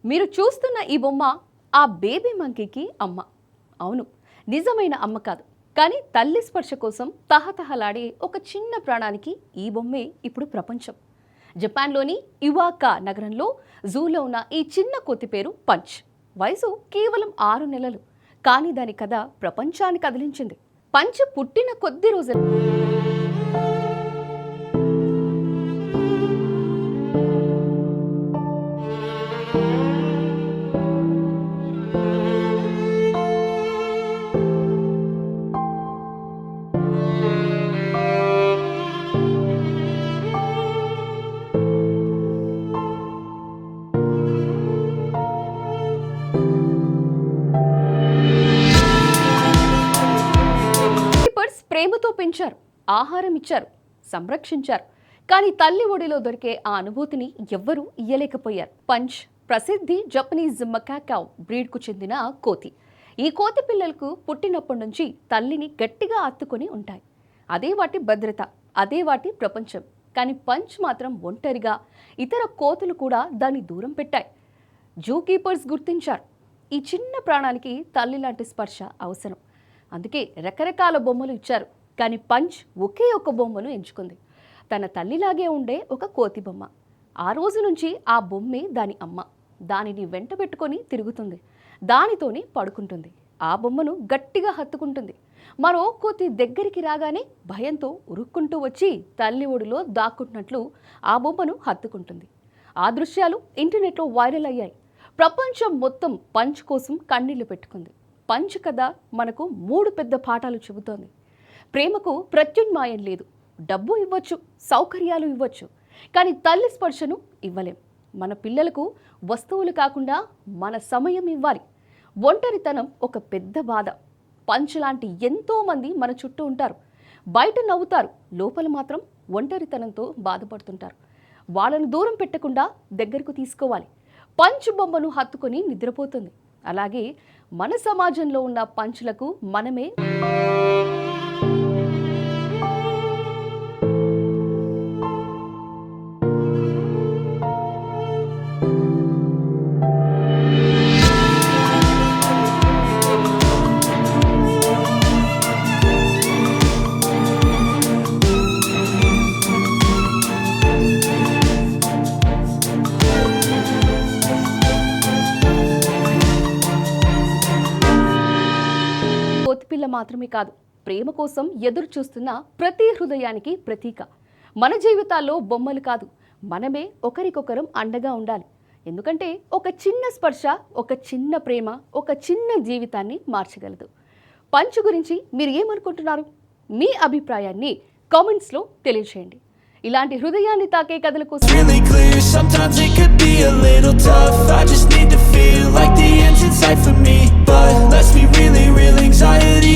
మీరు చూస్తున్న ఈ బొమ్మ ఆ బేబీ మంకీకి అమ్మ. అవును, నిజమైన అమ్మ కాదు, కానీ తల్లి స్పర్శ కోసం తహతహలాడే ఒక చిన్న ప్రాణానికి ఈ బొమ్మే ఇప్పుడు ప్రపంచం. జపాన్లోని ఇవాకా నగరంలో జూలో ఉన్న ఈ చిన్న కోతి పేరు పంచ్. వయసు కేవలం 6 నెలలు, కానీ దాని కథ ప్రపంచాన్ని కదిలించింది. పంచ్ పుట్టిన కొద్ది రోజులు ప్రేమతో పెంచారు, ఆహారం ఇచ్చారు, సంరక్షించారు. కానీ తల్లి ఒడిలో దొరికే ఆ అనుభూతిని ఎవ్వరూ ఇయ్యలేకపోయారు. పంచ్ ప్రసిద్ధి జపనీస్ మకాకావ్ బ్రీడ్కు చెందిన కోతి. ఈ కోతి పిల్లలకు పుట్టినప్పటి నుంచి తల్లిని గట్టిగా అత్తుకొని ఉంటాయి. అదే వాటి భద్రత, అదే వాటి ప్రపంచం. కానీ పంచ్ మాత్రం ఒంటరిగా, ఇతర కోతులు కూడా దాన్ని దూరం పెట్టాయి. జూ కీపర్స్ గుర్తించారు, ఈ చిన్న ప్రాణానికి తల్లి లాంటి స్పర్శ అవసరం. అందుకే రకరకాల బొమ్మలు ఇచ్చారు. కానీ పంచ్ ఒకే ఒక బొమ్మను ఎంచుకుంది, తన తల్లిలాగే ఉండే ఒక కోతి బొమ్మ. ఆ రోజు నుంచి ఆ బొమ్మే దాని అమ్మ. దానిని వెంట పెట్టుకొని తిరుగుతుంది, దానితోనే పడుకుంటుంది, ఆ బొమ్మను గట్టిగా హత్తుకుంటుంది. మరో కోతి దగ్గరికి రాగానే భయంతో ఉరుక్కుంటూ వచ్చి తల్లి ఒడిలో దాక్కుంటున్నట్లు ఆ బొమ్మను హత్తుకుంటుంది. ఆ దృశ్యాలు ఇంటర్నెట్లో వైరల్ అయ్యాయి. ప్రపంచం మొత్తం పంచ్ కోసం కన్నీళ్లు పెట్టుకుంది. పంచ్ కథ మనకు 3 పెద్ద పాఠాలు చెబుతోంది. ప్రేమకు ప్రత్యున్మాయం లేదు. డబ్బు ఇవ్వచ్చు, సౌకర్యాలు ఇవ్వచ్చు, కానీ తల్లి స్పర్శను ఇవ్వలేం. మన పిల్లలకు వస్తువులు కాకుండా మన సమయం ఇవ్వాలి. ఒంటరితనం ఒక పెద్ద బాధ. పంచ్ లాంటి ఎంతో మంది మన చుట్టూ ఉంటారు. బయట నవ్వుతారు, లోపల మాత్రం ఒంటరితనంతో బాధపడుతుంటారు. వాళ్ళను దూరం పెట్టకుండా దగ్గరకు తీసుకోవాలి. పంచ్ బొమ్మను హత్తుకొని నిద్రపోతుంది. అలాగే మన సమాజంలో ఉన్న పంచులకు మనమే కోతిపిల్ల మాత్రమే కాదు, ప్రేమ కోసం ఎదురు చూస్తున్న ప్రతి హృదయానికి ప్రతీక. మన జీవితాల్లో బొమ్మలు కాదు, మనమే ఒకరికొకరం అండగా ఉండాలి. ఎందుకంటే ఒక చిన్న స్పర్శ, ఒక చిన్న ప్రేమ, ఒక చిన్న జీవితాన్ని మార్చగలదు. పంచ్ గురించి మీరు ఏమనుకుంటున్నారు? మీ అభిప్రాయాన్ని కామెంట్స్లో తెలియజేయండి. ఇలాంటి హృదయాన్ని తాకే కథల కోసం I just need to feel like the end's in sight for me, but let's be real, anxiety